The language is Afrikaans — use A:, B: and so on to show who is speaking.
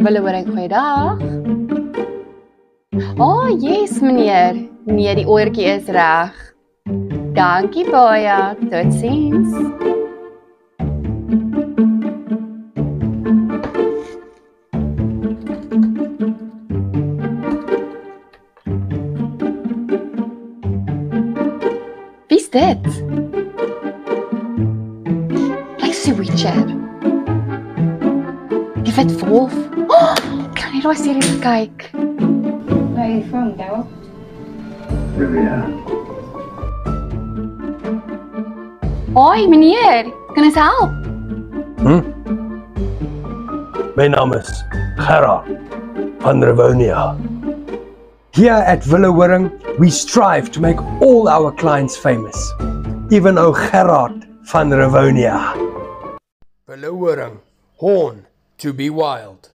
A: Willehoring, goeiedag. Oh, yes, meneer. Nee, die oortjie is reg. Dankie baie. Totsiens. Wie's dit? Lyk so Witcher. Die wit wolf. Oh, ek kan nie daai series kyk.
B: Where are you from, Daryl?
C: Riviera.
A: Hoi, meneer. Kan ons help?
D: My naam is Gerard van Rivonia. Here at Willehoring, we strive to make all our clients famous. Even O Gerard van Rivonia. Willehoring, horn to be wild.